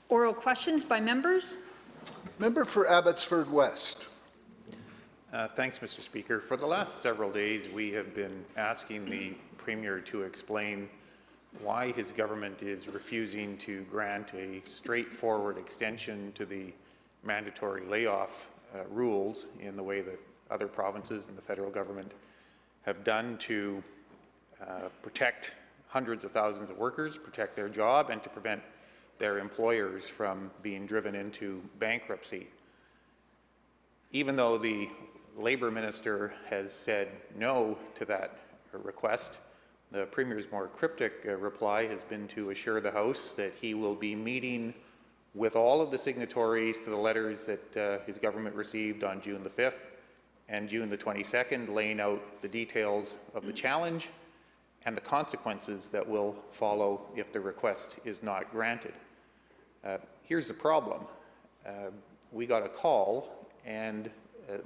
Oral questions by members. Member for Abbotsford West. Thanks, Mr. Speaker. For the last several days, we have been asking the Premier to explain why his government is refusing to grant a straightforward extension to the mandatory layoff rules in the way that other provinces and the federal government have done to protect hundreds of thousands of workers, protect their job, and to prevent their employers from being driven into bankruptcy. Even though the Labour Minister has said no to that request, the Premier's more cryptic reply has been to assure the House that he will be meeting with all of the signatories to the letters that his government received on June the 5th and June the 22nd, laying out the details of the challenge and the consequences that will follow if the request is not granted. Here's the problem. We got a call, and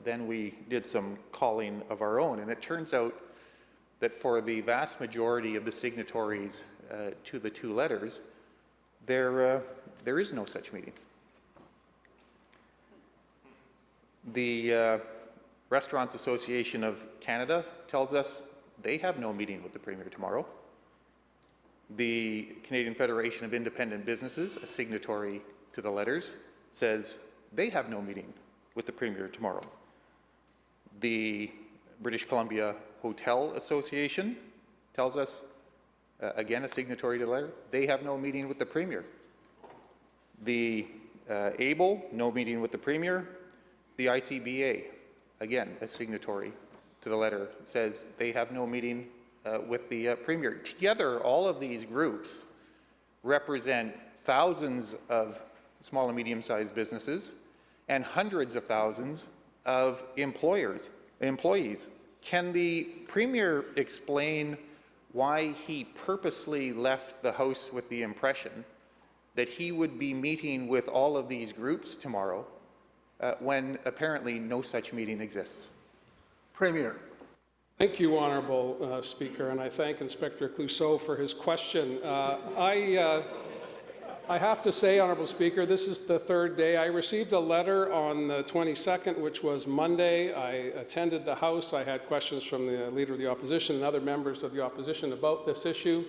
then we did some calling of our own, and it turns out that for the vast majority of the signatories to the two letters, there is no such meeting. The Restaurants Association of Canada tells us they have no meeting with the Premier tomorrow. The Canadian Federation of Independent Businesses, a signatory to the letters, says they have no meeting with the Premier tomorrow. The British Columbia Hotel Association tells us, again a signatory to the letter, they have no meeting with the Premier. The ABLE, no meeting with the Premier. The ICBA, again a signatory to the letter, says they have no meeting with the Premier. Together, all of these groups represent thousands of small and medium-sized businesses and hundreds of thousands of employees. Can the Premier explain why he purposely left the House with the impression that he would be meeting with all of these groups tomorrow when apparently no such meeting exists? Premier. Thank you, Honourable Speaker, and I thank Inspector Clouseau for his question. I have to say, Honourable Speaker, this is the third day. I received a letter on the 22nd, which was Monday. I attended the House. I had questions from the Leader of the Opposition and other members of the Opposition about this issue,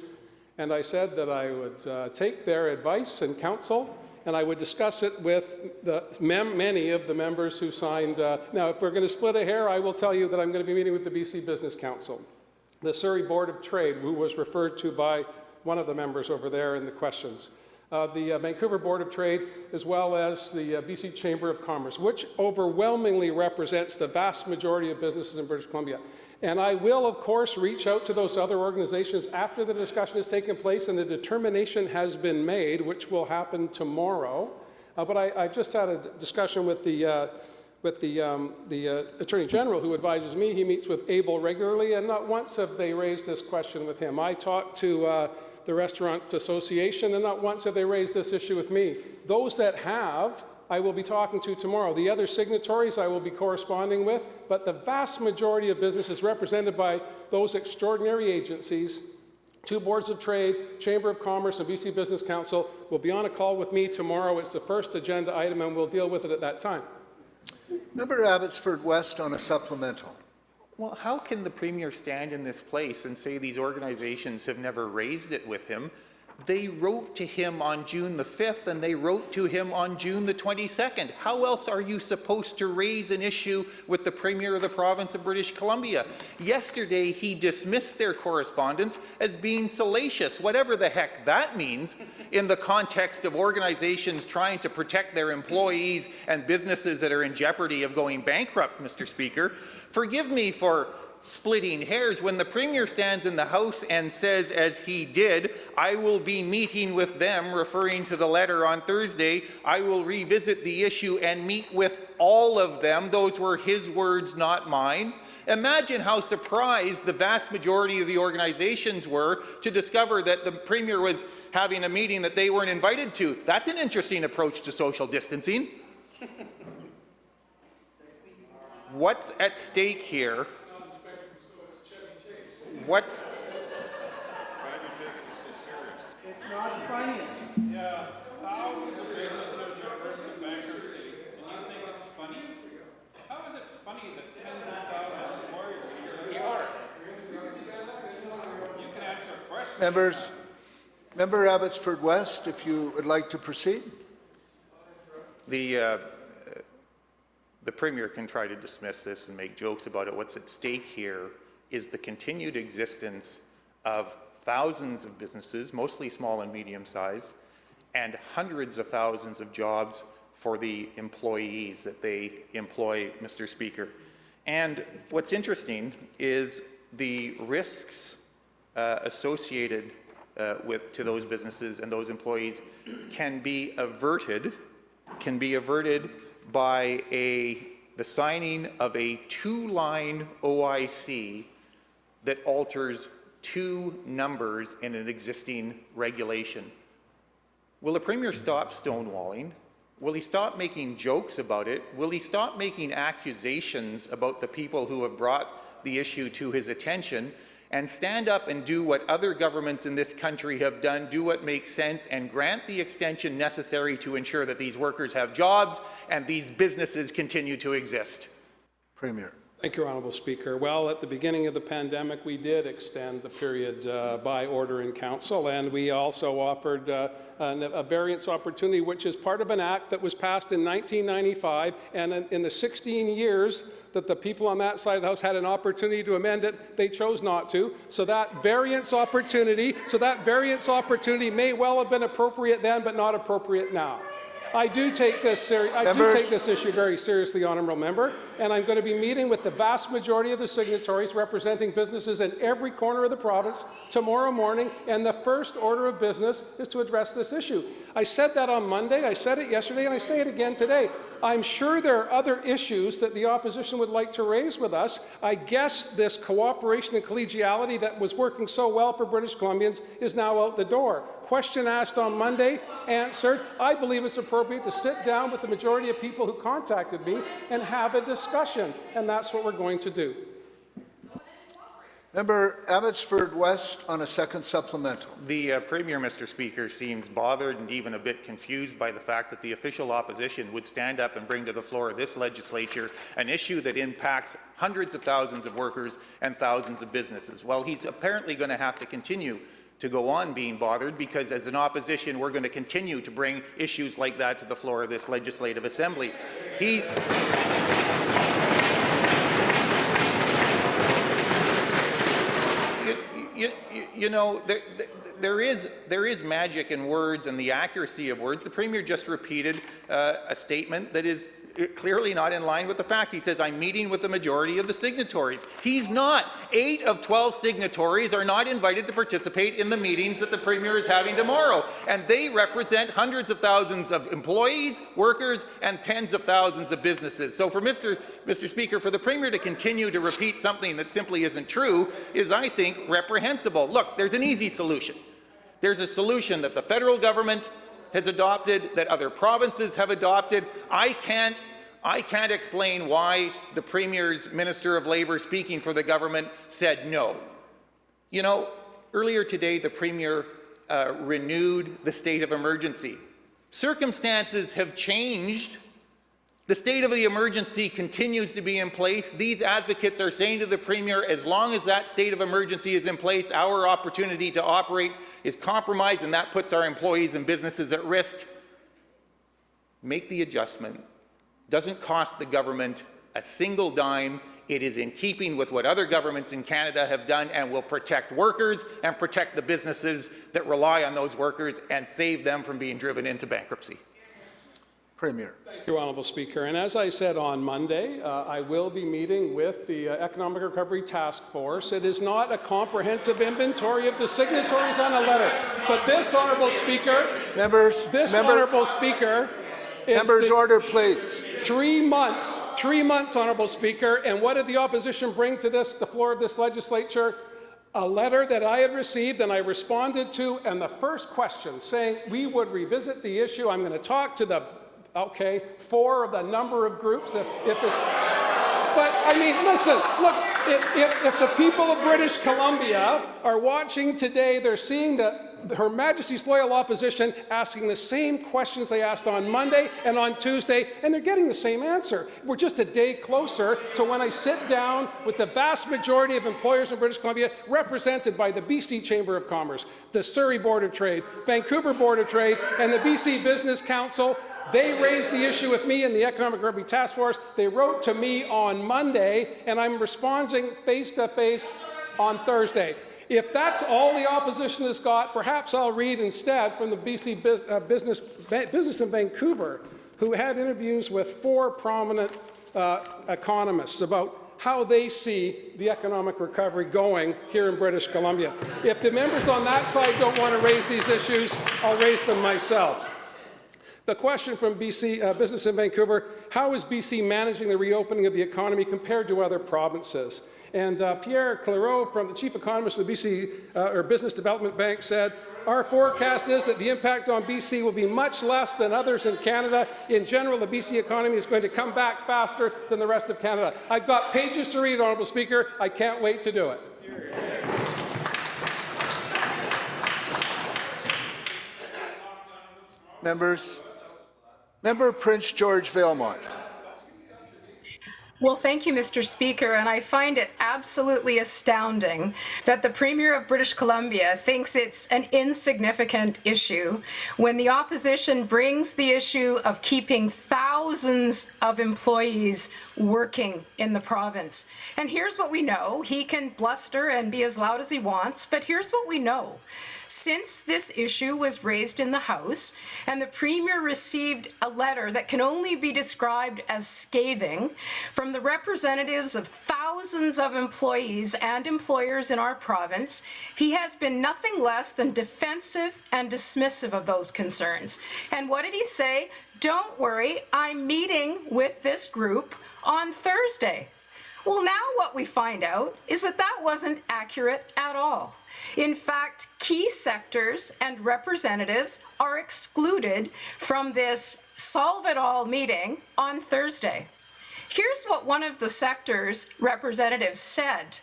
and I said that I would take their advice and counsel, and I would discuss it with many of the members who signed. Now, if we're going to split a hair, I will tell you that I'm going to be meeting with the BC Business Council, the Surrey Board of Trade, who was referred to by one of the members over there in the questions, the Vancouver Board of Trade, as well as the BC Chamber of Commerce, which overwhelmingly represents the vast majority of businesses in British Columbia. And I will, of course, reach out to those other organizations after the discussion has taken place and the determination has been made, which will happen tomorrow. But I just had a discussion with the Attorney General, who advises me. He meets with ABLE regularly, and not once have they raised this question with him. I talked to the Restaurants Association, and not once have they raised this issue with me. Those that have, I will be talking to tomorrow. The other signatories I will be corresponding with, but the vast majority of businesses represented by those extraordinary agencies, two boards of trade, Chamber of Commerce, and BC Business Council, will be on a call with me tomorrow. It's the first agenda item, and we'll deal with it at that time. Member Abbotsford West on a supplemental. Well, how can the Premier stand in this place and say these organizations have never raised it with him? They wrote to him on June the 5th and they wrote to him on June the 22nd. How else are you supposed to raise an issue with the Premier of the province of British Columbia? Yesterday, he dismissed their correspondence as being salacious, whatever the heck that means in the context of organizations trying to protect their employees and businesses that are in jeopardy of going bankrupt, Mr. Speaker. Forgive me for splitting hairs. When the Premier stands in the House and says, as he did, I will be meeting with them, referring to the letter on Thursday, I will revisit the issue and meet with all of them. Those were his words, not mine. Imagine how surprised the vast majority of the organizations were to discover that the Premier was having a meeting that they weren't invited to. That's an interesting approach to social distancing. What's at stake here? What's... It's not funny. Yeah. Thousands of businesses are risk of bankruptcy. And you think it's funny? How is it funny that tens of thousands of lawyers are here? We are. You can answer questions. Member Abbotsford West, if you would like to proceed. The Premier can try to dismiss this and make jokes about it. What's at stake here is the continued existence of thousands of businesses, mostly small and medium-sized, and hundreds of thousands of jobs for the employees that they employ, Mr. Speaker. And what's interesting is the risks associated to those businesses and those employees can be averted by the signing of a 2-line OIC that alters 2 numbers in an existing regulation. Will the Premier stop stonewalling? Will he stop making jokes about it? Will he stop making accusations about the people who have brought the issue to his attention and stand up and do what other governments in this country have done, do what makes sense, and grant the extension necessary to ensure that these workers have jobs and these businesses continue to exist? Premier. Thank you, Honourable Speaker. Well, at the beginning of the pandemic, we did extend the period by order in council, and we also offered a variance opportunity, which is part of an act that was passed in 1995, and in the 16 years that the people on that side of the House had an opportunity to amend it, they chose not to. So that variance opportunity may well have been appropriate then, but not appropriate now. I do take this issue very seriously, Honourable Member, and I'm going to be meeting with the vast majority of the signatories representing businesses in every corner of the province tomorrow morning, and the first order of business is to address this issue. I said that on Monday, I said it yesterday, and I say it again today. I'm sure there are other issues that the opposition would like to raise with us. I guess this cooperation and collegiality that was working so well for British Columbians is now out the door. Question asked on Monday, answered. I believe it's appropriate to sit down with the majority of people who contacted me and have a discussion, and that's what we're going to do. Member Abbotsford West on a second supplemental. The Premier, Mr. Speaker, seems bothered and even a bit confused by the fact that the official opposition would stand up and bring to the floor of this legislature an issue that impacts hundreds of thousands of workers and thousands of businesses. Well, he's apparently going to have to continue to go on being bothered, because as an opposition, we're going to continue to bring issues like that to the floor of this Legislative Assembly. You know, there is magic in words and the accuracy of words. The Premier just repeated a statement that is clearly not in line with the facts. He says, I'm meeting with the majority of the signatories. He's not. 8 of 12 signatories are not invited to participate in the meetings that the Premier is having tomorrow. And they represent hundreds of thousands of employees, workers, and tens of thousands of businesses. So for Mr. Speaker, for the Premier to continue to repeat something that simply isn't true is, I think, reprehensible. Look, there's an easy solution. There's a solution that the federal government has adopted, that other provinces have adopted. I can't explain why the Premier's Minister of Labour, speaking for the government, said no. You know, earlier today, the Premier renewed the state of emergency. Circumstances have changed. The state of the emergency continues to be in place. These advocates are saying to the Premier, as long as that state of emergency is in place, our opportunity to operate is compromised, and that puts our employees and businesses at risk. Make the adjustment. Doesn't cost the government a single dime. It is in keeping with what other governments in Canada have done, and will protect workers and protect the businesses that rely on those workers and save them from being driven into bankruptcy. Premier. Thank you, Honourable Speaker. And as I said on Monday, I will be meeting with the Economic Recovery Task Force. It is not a comprehensive inventory of the signatories on a letter. But this, Honourable Speaker, Honourable Speaker, members, order, please. 3 months, Honourable Speaker. And what did the opposition bring to the floor of this legislature? A letter that I had received and I responded to, and the first question saying we would revisit the issue. I'm going to talk to the 4 of the number of groups if this. But I mean, listen, look, if the people of British Columbia are watching today, they're seeing that Her Majesty's loyal opposition asking the same questions they asked on Monday and on Tuesday, and they're getting the same answer. We're just a day closer to when I sit down with the vast majority of employers in British Columbia, represented by the BC Chamber of Commerce, the Surrey Board of Trade, Vancouver Board of Trade, and the BC Business Council. They raised the issue with me in the Economic Recovery Task Force. They wrote to me on Monday, and I'm responding face-to-face on Thursday. If that's all the opposition has got, perhaps I'll read instead from the BC Business in Vancouver, who had interviews with 4 prominent economists about how they see the economic recovery going here in British Columbia. If the members on that side don't want to raise these issues, I'll raise them myself. The question from BC Business in Vancouver: how is BC managing the reopening of the economy compared to other provinces? And Pierre Clairaut, from the chief economist of the BC Business Development Bank, said, "Our forecast is that the impact on BC will be much less than others in Canada. In general, the BC economy is going to come back faster than the rest of Canada." I've got pages to read, Honourable Speaker. I can't wait to do it. Members. Member Prince George Valemont. Well, thank you, Mr. Speaker, and I find it absolutely astounding that the Premier of British Columbia thinks it's an insignificant issue when the opposition brings the issue of keeping thousands of employees working in the province. And here's what we know. He can bluster and be as loud as he wants, but here's what we know. Since this issue was raised in the House and the Premier received a letter that can only be described as scathing from the representatives of thousands of employees and employers in our province, he has been nothing less than defensive and dismissive of those concerns. And what did he say? "Don't worry, I'm meeting with this group on Thursday." Well, now what we find out is that that wasn't accurate at all. In fact, key sectors and representatives are excluded from this solve-it-all meeting on Thursday. Here's what one of the sector's representatives said.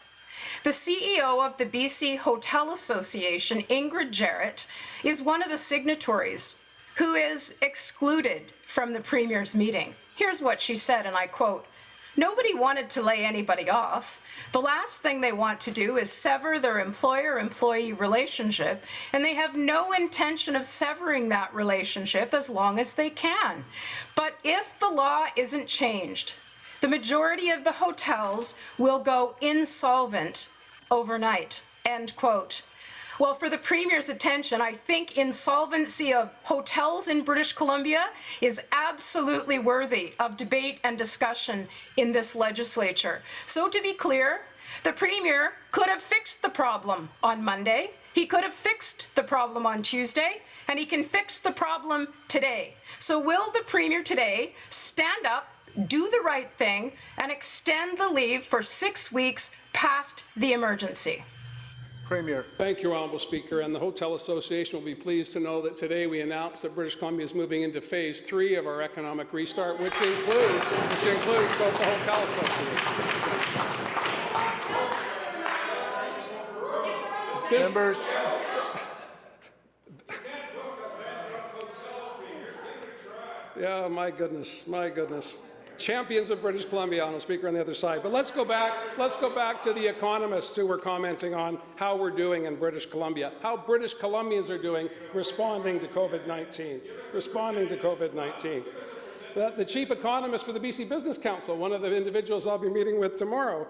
The CEO of the BC Hotel Association, Ingrid Jarrett, is one of the signatories who is excluded from the Premier's meeting. Here's what she said, and I quote, "Nobody wanted to lay anybody off. The last thing they want to do is sever their employer-employee relationship, and they have no intention of severing that relationship as long as they can. But if the law isn't changed, the majority of the hotels will go insolvent overnight," end quote. Well, for the Premier's attention, I think insolvency of hotels in British Columbia is absolutely worthy of debate and discussion in this legislature. So to be clear, the Premier could have fixed the problem on Monday, he could have fixed the problem on Tuesday, and he can fix the problem today. So will the Premier today stand up, do the right thing, and extend the leave for 6 weeks past the emergency? Premier. Thank you, Honourable Speaker. And the Hotel Association will be pleased to know that today we announced that British Columbia is moving into phase 3 of our economic restart, which includes the Hotel Association. Members. Yeah, my goodness, my goodness. Champions of British Columbia, Honourable Speaker, on the other side. But let's go back to the economists who were commenting on how we're doing in British Columbia, how British Columbians are doing responding to COVID-19, The chief economist for the BC Business Council, one of the individuals I'll be meeting with tomorrow,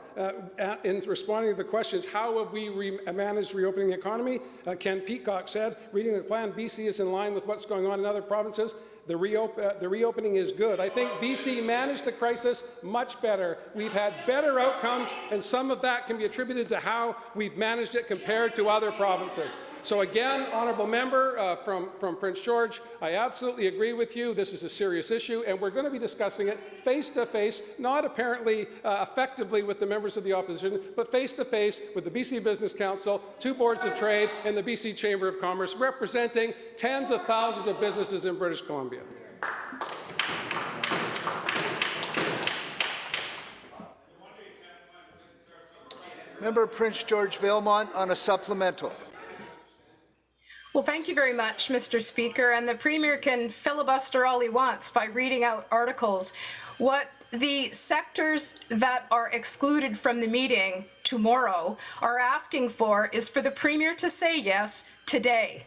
in responding to the questions, how have we managed reopening the economy? Ken Peacock said, reading the plan, BC is in line with what's going on in other provinces. The reopening is good. I think BC managed the crisis much better. We've had better outcomes, and some of that can be attributed to how we've managed it compared to other provinces. So again, honourable member from Prince George, I absolutely agree with you. This is a serious issue, and we're going to be discussing it face-to-face, not apparently effectively with the members of the opposition, but face-to-face with the BC Business Council, 2 boards of trade, and the BC Chamber of Commerce, representing tens of thousands of businesses in British Columbia. Member Prince George Valemont on a supplemental. Well, thank you very much, Mr. Speaker. And the Premier can filibuster all he wants by reading out articles. What the sectors that are excluded from the meeting tomorrow are asking for is for the Premier to say yes today.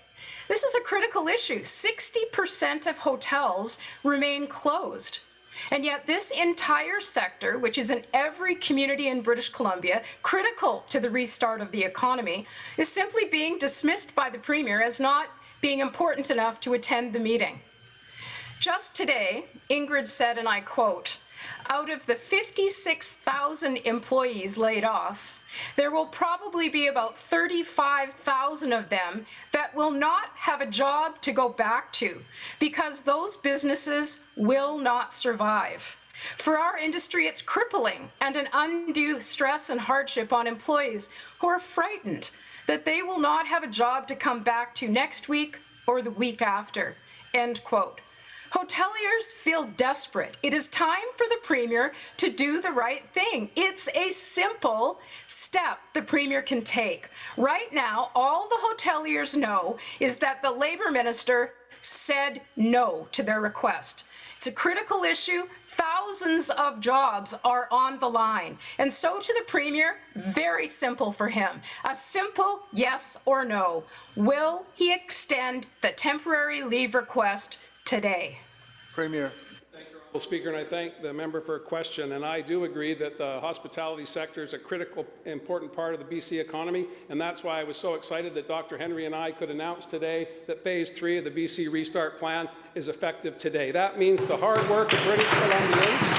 This is a critical issue. 60% of hotels remain closed. And yet this entire sector, which is in every community in British Columbia, critical to the restart of the economy, is simply being dismissed by the Premier as not being important enough to attend the meeting. Just today, Ingrid said, and I quote, "Out of the 56,000 employees laid off, there will probably be about 35,000 of them that will not have a job to go back to because those businesses will not survive. For our industry, it's crippling and an undue stress and hardship on employees who are frightened that they will not have a job to come back to next week or the week after." End quote. Hoteliers feel desperate. It is time for the Premier to do the right thing. It's a simple step the Premier can take. Right now, all the hoteliers know is that the Labour Minister said no to their request. It's a critical issue. Thousands of jobs are on the line. And so to the Premier, very simple for him. A simple yes or no. Will he extend the temporary leave request today? Premier. Well, Speaker, and I thank the member for a question, and I do agree that the hospitality sector is a critical, important part of the BC economy, and that's why I was so excited that Dr. Henry and I could announce today that Phase 3 of the BC Restart Plan is effective today. That means the hard work of British Columbians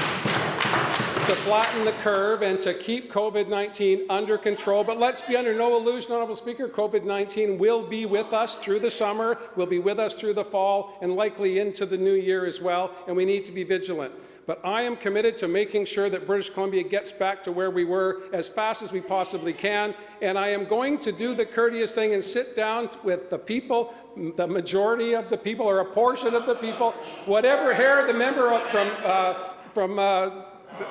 to flatten the curve and to keep COVID-19 under control. But let's be under no illusion, Honourable Speaker, COVID-19 will be with us through the summer, will be with us through the fall, and likely into the new year as well, and we need to be vigilant. But I am committed to making sure that British Columbia gets back to where we were as fast as we possibly can, and I am going to do the courteous thing and sit down with the people, the majority of the people, or a portion of the people, whatever hair the member from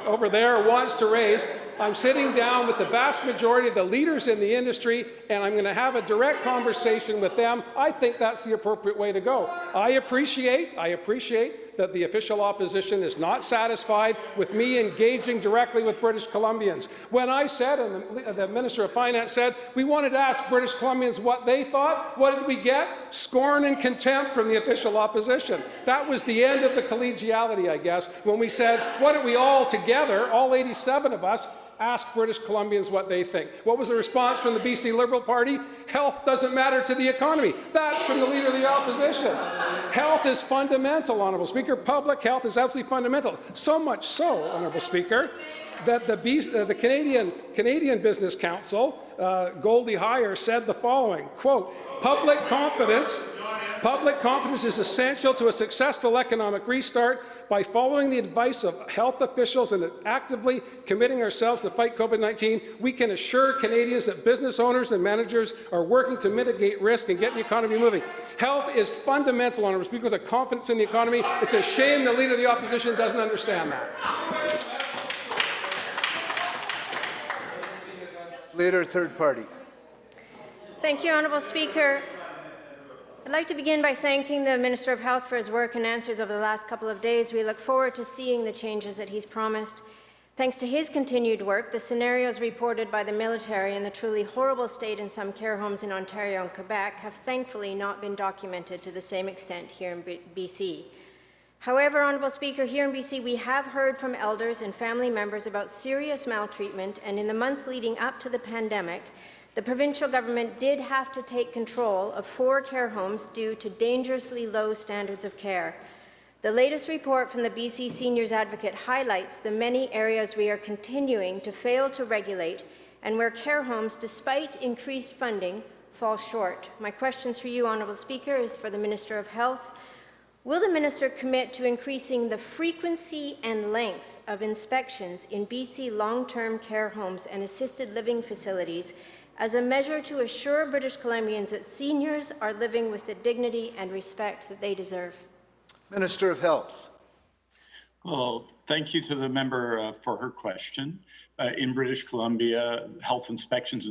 over there wants to raise. I'm sitting down with the vast majority of the leaders in the industry, and I'm going to have a direct conversation with them. I think that's the appropriate way to go. I appreciate that the official opposition is not satisfied with me engaging directly with British Columbians. When I said, and the Minister of Finance said, we wanted to ask British Columbians what they thought, what did we get? Scorn and contempt from the official opposition. That was the end of the collegiality, I guess, when we said, why don't we all together, all 87 of us, ask British Columbians what they think. What was the response from the BC Liberal Party? Health doesn't matter to the economy. That's from the Leader of the Opposition. Health is fundamental, Honourable Speaker. Public health is absolutely fundamental. So much so, Honourable Speaker, that the Canadian Business Council, Goldie Heyer, said the following, quote, public confidence is essential to a successful economic restart. By following the advice of health officials and actively committing ourselves to fight COVID-19, we can assure Canadians that business owners and managers are working to mitigate risk and get the economy moving. Health is fundamental, Honourable Speaker, to confidence in the economy. It's a shame the Leader of the Opposition doesn't understand that. Leader, third party. Thank you, Honourable Speaker. I'd like to begin by thanking the Minister of Health for his work and answers over the last couple of days. We look forward to seeing the changes that he's promised. Thanks to his continued work, the scenarios reported by the military and the truly horrible state in some care homes in Ontario and Quebec have thankfully not been documented to the same extent here in BC. However, Honourable Speaker, here in BC we have heard from elders and family members about serious maltreatment, and in the months leading up to the pandemic, the provincial government did have to take control of 4 care homes due to dangerously low standards of care. The latest report from the BC Seniors Advocate highlights the many areas we are continuing to fail to regulate and where care homes, despite increased funding, fall short. My questions for you, Honourable Speaker, is for the Minister of Health. Will the Minister commit to increasing the frequency and length of inspections in BC long-term care homes and assisted living facilities as a measure to assure British Columbians that seniors are living with the dignity and respect that they deserve? Minister of Health. Well, thank you to the member for her question. In British Columbia, health inspections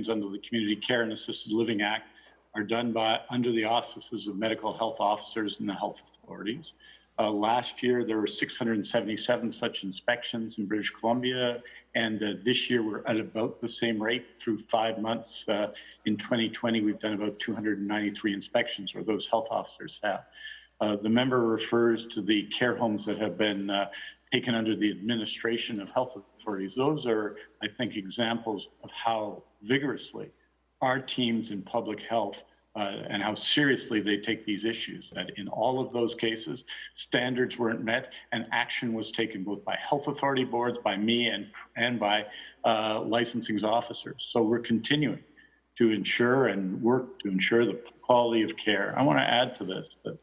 under the Community Care and Assisted Living Act are done under the auspices of medical health officers and the health authorities. Last year, there were 677 such inspections in British Columbia, and this year we're at about the same rate through 5 months. In 2020, we've done about 293 inspections, or those health officers have. The member refers to the care homes that have been taken under the administration of health authorities. Those are, I think, examples of how vigorously our teams in public health and how seriously they take these issues, that in all of those cases, standards weren't met and action was taken both by health authority boards, by me, and by licensing officers. So we're continuing to ensure and work to ensure the quality of care. I want to add to this that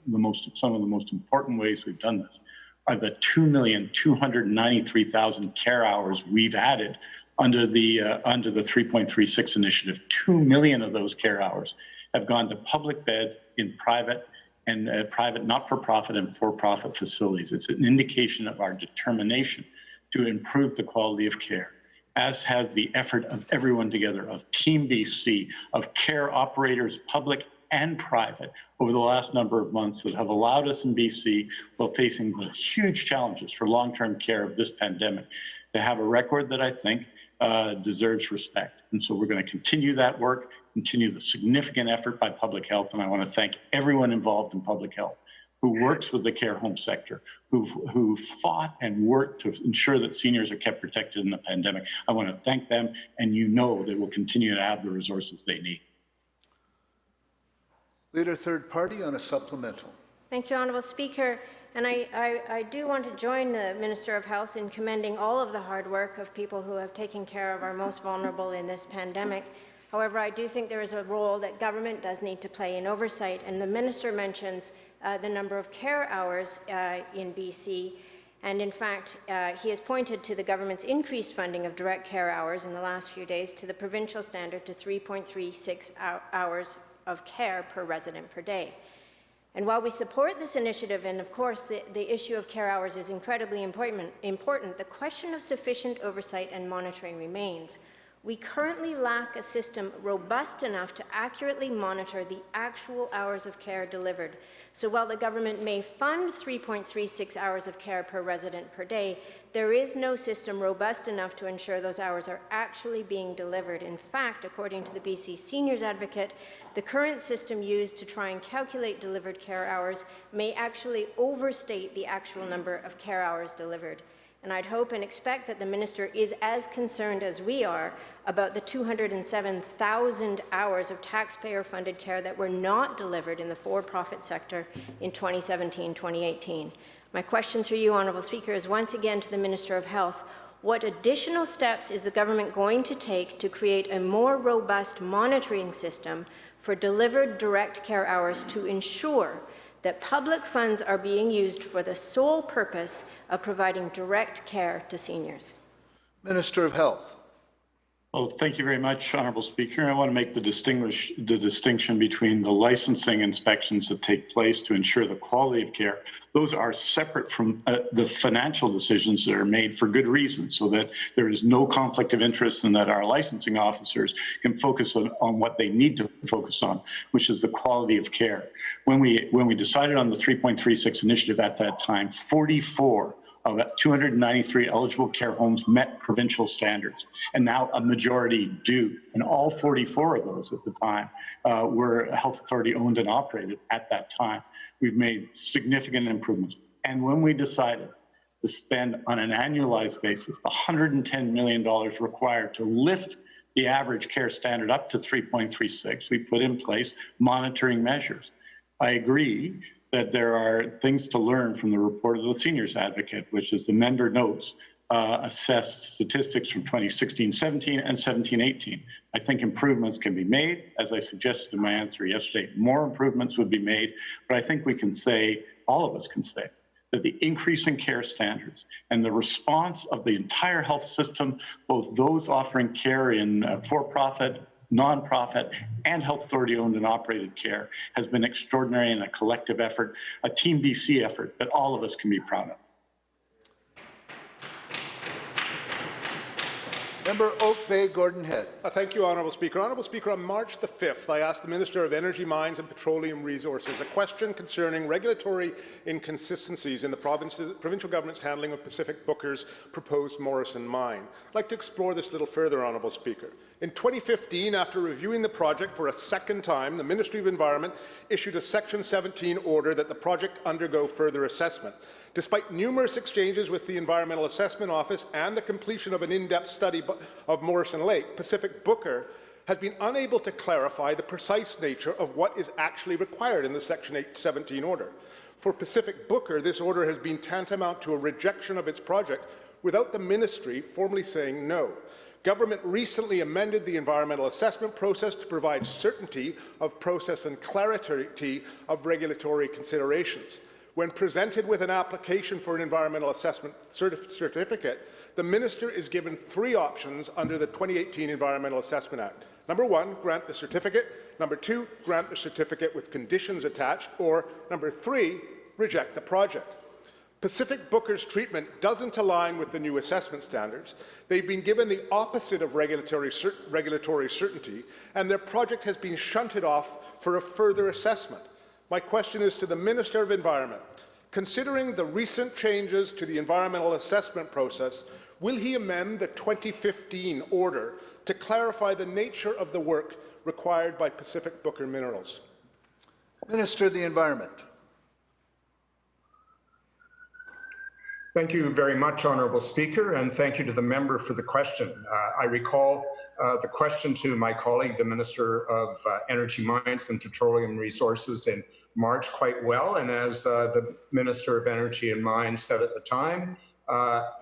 some of the most important ways we've done this are the 2,293,000 care hours we've added under the 3.36 initiative. 2 million of those care hours have gone to public beds in private and private not-for-profit and for-profit facilities. It's an indication of our determination to improve the quality of care, as has the effort of everyone together, of Team BC, of care operators, public and private, over the last number of months that have allowed us in BC, while facing the huge challenges for long-term care of this pandemic, to have a record that I think deserves respect. And so we're going to continue that work, continue the significant effort by public health, and I want to thank everyone involved in public health who works with the care home sector, who fought and worked to ensure that seniors are kept protected in the pandemic. I want to thank them, and you know they will continue to have the resources they need. Leader Third Party on a supplemental. Thank you, Honourable Speaker. And I do want to join the Minister of Health in commending all of the hard work of people who have taken care of our most vulnerable in this pandemic. However, I do think there is a role that government does need to play in oversight, and the Minister mentions the number of care hours in BC. And in fact, he has pointed to the government's increased funding of direct care hours in the last few days to the provincial standard to 3.36 hours of care per resident per day. And while we support this initiative, and of course the issue of care hours is incredibly important, the question of sufficient oversight and monitoring remains. We currently lack a system robust enough to accurately monitor the actual hours of care delivered. So while the government may fund 3.36 hours of care per resident per day, there is no system robust enough to ensure those hours are actually being delivered. In fact, according to the BC Seniors Advocate, the current system used to try and calculate delivered care hours may actually overstate the actual number of care hours delivered. And I'd hope and expect that the Minister is as concerned as we are about the 207,000 hours of taxpayer-funded care that were not delivered in the for-profit sector in 2017-2018. My question through you, Honourable Speaker, is once again to the Minister of Health. What additional steps is the government going to take to create a more robust monitoring system for delivered direct care hours to ensure that public funds are being used for the sole purpose of providing direct care to seniors? Minister of Health. Well, thank you very much, Honourable Speaker. I want to make the distinction between the licensing inspections that take place to ensure the quality of care. Those are separate from the financial decisions that are made for good reason, so that there is no conflict of interest and that our licensing officers can focus on what they need to focus on, which is the quality of care. When we decided on the 3.36 initiative at that time, 44 of 293 eligible care homes met provincial standards, and now a majority do. And all 44 of those at the time were health authority owned and operated at that time. We've made significant improvements. And when we decided to spend on an annualized basis the $110 million required to lift the average care standard up to 3.36, we put in place monitoring measures. I agree that there are things to learn from the report of the Seniors Advocate, which, as the member notes, assessed statistics from 2016-17 and 17-18. I think improvements can be made. As I suggested in my answer yesterday, more improvements would be made, but I think we can say, all of us can say, that the increase in care standards and the response of the entire health system, both those offering care in for-profit, nonprofit, and health authority owned and operated care, has been extraordinary and a collective effort, a Team BC effort that all of us can be proud of. Member Oak Bay, Gordon Head. Thank you, Honourable Speaker. Honourable Speaker, on March the 5th, I asked the Minister of Energy, Mines and Petroleum Resources a question concerning regulatory inconsistencies in the provincial government's handling of Pacific Booker's proposed Morrison mine. I'd like to explore this a little further, Honourable Speaker. In 2015, after reviewing the project for a second time, the Ministry of Environment issued a Section 17 order that the project undergo further assessment. Despite numerous exchanges with the Environmental Assessment Office and the completion of an in-depth study of Morrison Lake, Pacific Booker has been unable to clarify the precise nature of what is actually required in the Section 17 order. For Pacific Booker, this order has been tantamount to a rejection of its project without the Ministry formally saying no. Government recently amended the environmental assessment process to provide certainty of process and clarity of regulatory considerations. When presented with an application for an environmental assessment certificate, the Minister is given three options under the 2018 Environmental Assessment Act. Number one, grant the certificate. Number two, grant the certificate with conditions attached. Or number three, reject the project. Pacific Booker's treatment doesn't align with the new assessment standards. They've been given the opposite of regulatory certainty, and their project has been shunted off for a further assessment. My question is to the Minister of Environment. Considering the recent changes to the environmental assessment process, will he amend the 2015 order to clarify the nature of the work required by Pacific Booker Minerals? Minister of the Environment. Thank you very much, Honourable Speaker, and thank you to the member for the question. I recall the question to my colleague, the Minister of Energy, Mines and Petroleum Resources in March quite well, and as the Minister of Energy and Mines said at the time,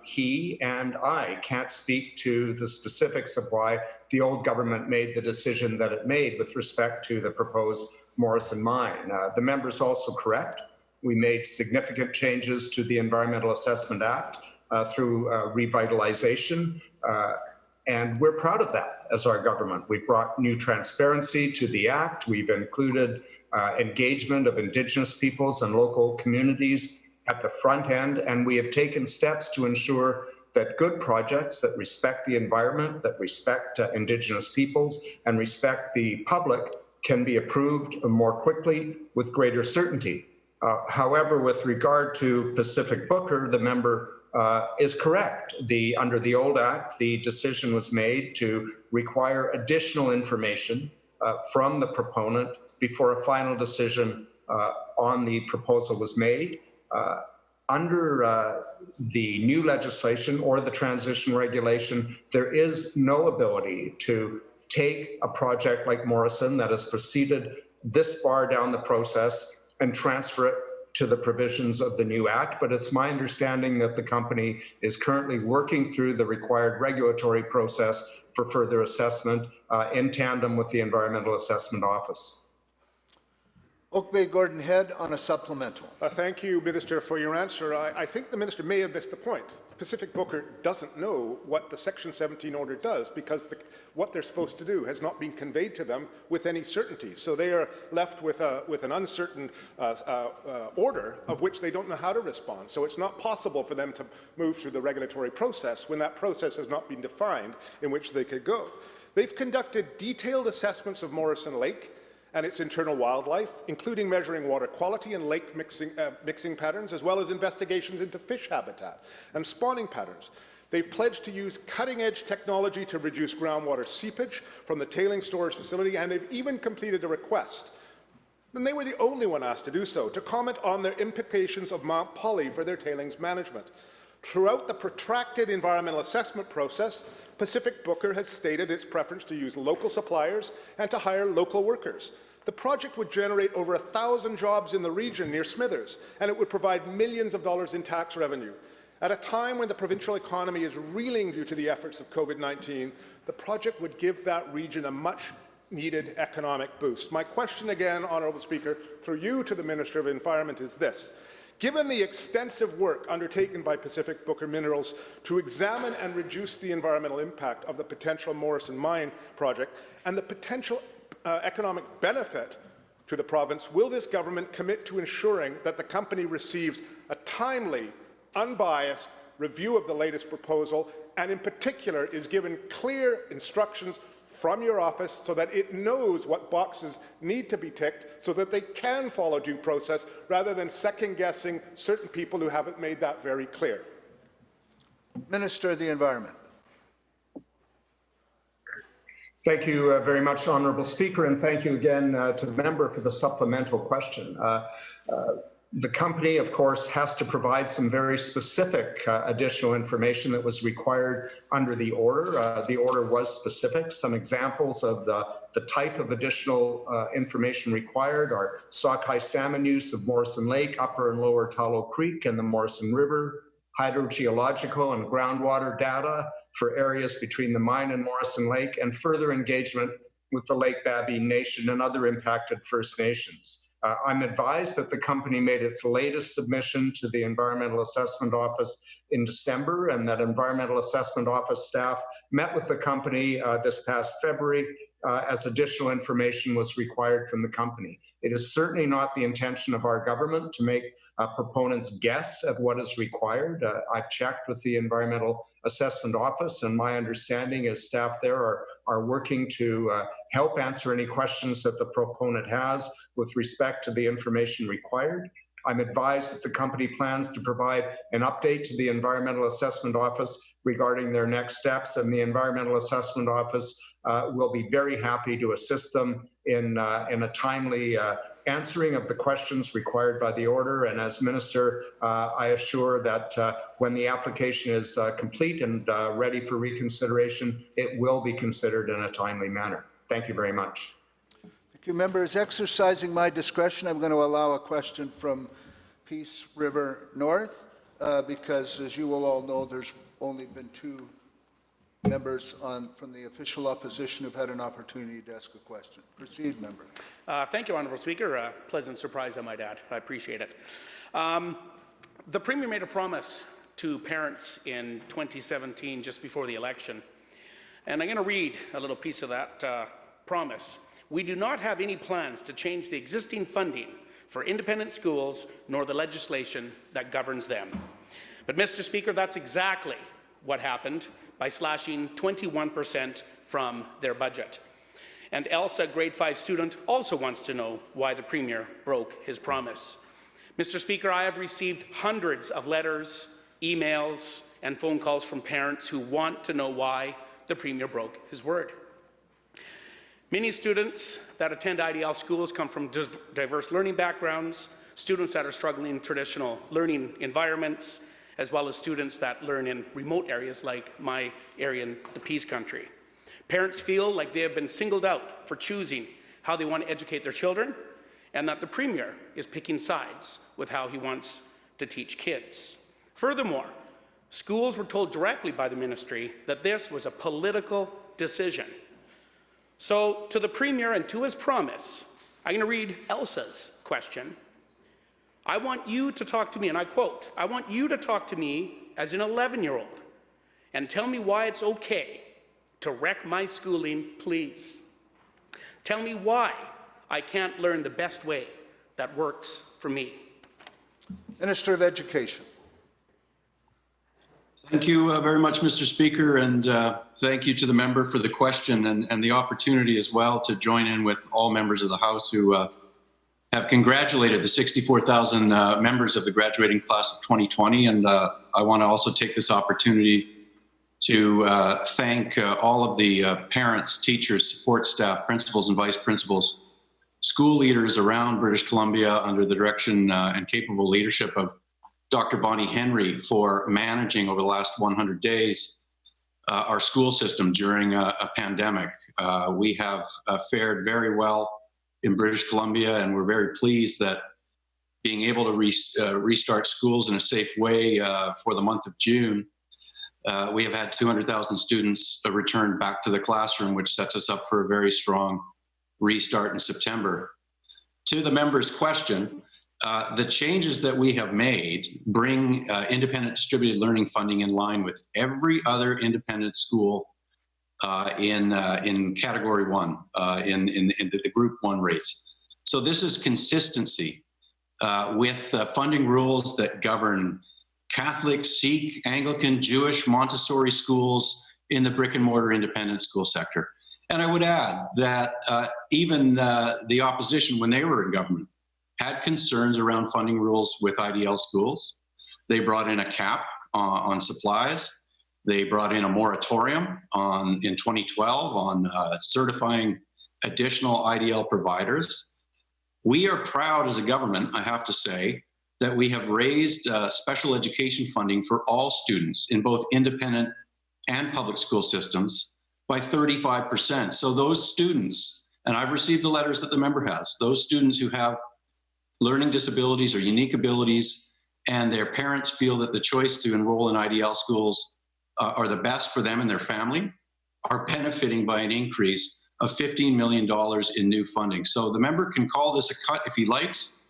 he and I can't speak to the specifics of why the old government made the decision that it made with respect to the proposed Morrison mine. The member is also correct. We made significant changes to the Environmental Assessment Act through revitalization, and we're proud of that as our government. We've brought new transparency to the Act. We've included engagement of Indigenous peoples and local communities at the front end, and we have taken steps to ensure that good projects that respect the environment, that respect Indigenous peoples, and respect the public can be approved more quickly with greater certainty. However, with regard to Pacific Booker, the member is correct. Under the old Act, the decision was made to require additional information from the proponent before a final decision on the proposal was made. Under the new legislation or the transition regulation, there is no ability to take a project like Morrison that has proceeded this far down the process and transfer it to the provisions of the new Act. But it's my understanding that the company is currently working through the required regulatory process for further assessment in tandem with the Environmental Assessment Office. Oak Bay, Gordon Head on a supplemental. Thank you, Minister, for your answer. I think the Minister may have missed the point. Pacific Booker doesn't know what the Section 17 order does because what they're supposed to do has not been conveyed to them with any certainty. So they are left with an uncertain order of which they don't know how to respond. So it's not possible for them to move through the regulatory process when that process has not been defined in which they could go. They've conducted detailed assessments of Morrison Lake and its internal wildlife, including measuring water quality and lake mixing patterns, as well as investigations into fish habitat and spawning patterns. They've pledged to use cutting-edge technology to reduce groundwater seepage from the tailings storage facility, and they've even completed a request, and they were the only one asked to do so, to comment on their implications of Mount Polley for their tailings management. Throughout the protracted environmental assessment process, Pacific Booker has stated its preference to use local suppliers and to hire local workers. The project would generate over 1,000 jobs in the region near Smithers, and it would provide millions of dollars in tax revenue. At a time when the provincial economy is reeling due to the efforts of COVID-19, the project would give that region a much-needed economic boost. My question again, Honourable Speaker, through you to the Minister of Environment is this. Given the extensive work undertaken by Pacific Booker Minerals to examine and reduce the environmental impact of the potential Morrison mine project and the potential economic benefit to the province, will this government commit to ensuring that the company receives a timely, unbiased review of the latest proposal, and in particular is given clear instructions from your office so that it knows what boxes need to be ticked so that they can follow due process rather than second-guessing certain people who haven't made that very clear. Minister of the Environment. Thank you very much, Honourable Speaker, and thank you again to the member for the supplemental question. The company, of course, has to provide some very specific additional information that was required under the order. The order was specific. Some examples of the type of additional information required are sockeye salmon use of Morrison Lake, Upper and Lower Tallow Creek, and the Morrison River, hydrogeological and groundwater data for areas between the mine and Morrison Lake, and further engagement with the Lake Babine Nation and other impacted First Nations. I'm advised that the company made its latest submission to the Environmental Assessment Office in December, and that Environmental Assessment Office staff met with the company this past February as additional information was required from the company. It is certainly not the intention of our government to make proponents guess at what is required. I've checked with the Environmental Assessment Office, and my understanding is staff there are working to help answer any questions that the proponent has with respect to the information required. I'm advised that the company plans to provide an update to the Environmental Assessment Office regarding their next steps, and the Environmental Assessment Office will be very happy to assist them in a timely answering of the questions required by the order. And as Minister, I assure that when the application is complete and ready for reconsideration, it will be considered in a timely manner. Thank you very much. Thank you, members. Exercising my discretion, I'm going to allow a question from Peace River North because, as you will all know, there's only been 2 members from the official opposition who've had an opportunity to ask a question. Proceed, member. Thank you, Honourable Speaker. A pleasant surprise, I might add. I appreciate it. The Premier made a promise to parents in 2017, just before the election, and I'm going to read a little piece of that promise. We do not have any plans to change the existing funding for independent schools nor the legislation that governs them. But, Mr. Speaker, that's exactly what happened by slashing 21% from their budget. And Elsa, grade 5 student, also wants to know why the Premier broke his promise. Mr. Speaker, I have received hundreds of letters, emails, and phone calls from parents who want to know why the Premier broke his word. Many students that attend IDL schools come from diverse learning backgrounds, students that are struggling in traditional learning environments, as well as students that learn in remote areas like my area in the Peace Country. Parents feel like they have been singled out for choosing how they want to educate their children, and that the Premier is picking sides with how he wants to teach kids. Furthermore, schools were told directly by the ministry that this was a political decision. So, to the Premier and to his promise, I'm going to read Elsa's question. I want you to talk to me, and I quote, I want you to talk to me as an 11-year-old and tell me why it's okay to wreck my schooling, please. Tell me why I can't learn the best way that works for me. Minister of Education. Thank you very much, Mr. Speaker, and thank you to the member for the question and the opportunity as well to join in with all members of the House who have congratulated the 64,000 members of the graduating class of 2020. And I want to also take this opportunity to thank all of the parents, teachers, support staff, principals and vice principals, school leaders around British Columbia under the direction and capable leadership of Dr. Bonnie Henry for managing over the last 100 days our school system during a pandemic. We have fared very well in British Columbia, and we're very pleased that being able to restart schools in a safe way for the month of June, we have had 200,000 students return back to the classroom, which sets us up for a very strong restart in September. To the member's question, the changes that we have made bring independent distributed learning funding in line with every other independent school in Category 1, in the Group 1 rates. So this is consistency with funding rules that govern Catholic, Sikh, Anglican, Jewish, Montessori schools in the brick and mortar independent school sector. And I would add that even the opposition, when they were in government, had concerns around funding rules with IDL schools. They brought in a cap on supplies. They brought in a moratorium in 2012 on certifying additional IDL providers. We are proud as a government, I have to say, that we have raised special education funding for all students in both independent and public school systems by 35%. So those students, and I've received the letters that the member has, those students who have learning disabilities or unique abilities, and their parents feel that the choice to enroll in IDL schools are the best for them and their family, are benefiting by an increase of $15 million in new funding. So the member can call this a cut if he likes,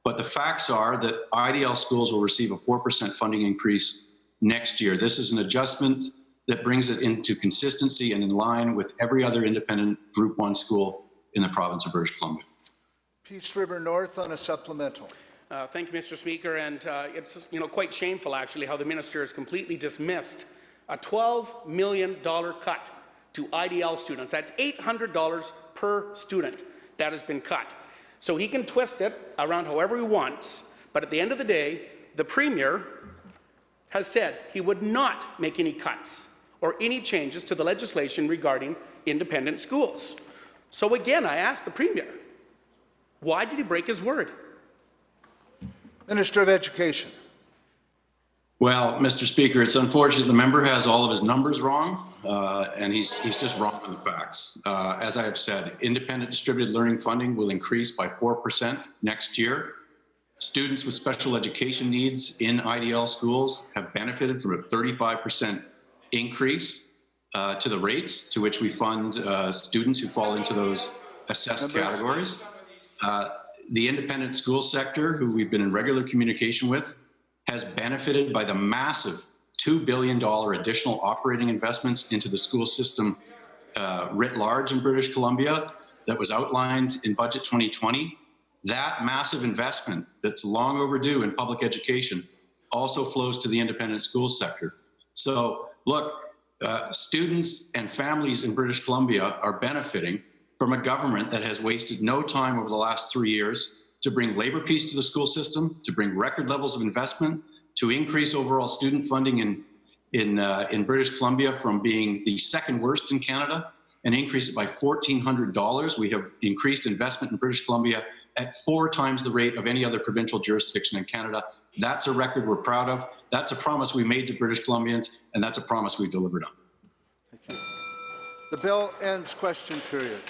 but the facts are that IDL schools will receive a 4% funding increase next year. This is an adjustment that brings it into consistency and in line with every other independent Group 1 school in the province of British Columbia. Peace River North on a supplemental. Thank you, Mr. Speaker, and it's quite shameful actually how the minister has completely dismissed a $12 million cut to IDL students. That's $800 per student that has been cut. So he can twist it around however he wants, but at the end of the day, the Premier has said he would not make any cuts or any changes to the legislation regarding independent schools. So again, I ask the Premier, why did he break his word? Minister of Education. Well, Mr. Speaker, it's unfortunate the member has all of his numbers wrong, and he's just wrong on the facts. As I have said, independent distributed learning funding will increase by 4% next year. Students with special education needs in IDL schools have benefited from a 35% increase to the rates to which we fund students who fall into those assessed categories. The independent school sector, who we've been in regular communication with, has benefited by the massive $2 billion additional operating investments into the school system writ large in British Columbia that was outlined in Budget 2020. That massive investment that's long overdue in public education also flows to the independent school sector. So look, students and families in British Columbia are benefiting from a government that has wasted no time over the last 3 years to bring labor peace to the school system, to bring record levels of investment, to increase overall student funding in British Columbia from being the second worst in Canada and increase it by $1,400. We have increased investment in British Columbia at 4 times the rate of any other provincial jurisdiction in Canada. That's a record we're proud of. That's a promise we made to British Columbians, and that's a promise we delivered on. Thank you. The bill ends question period.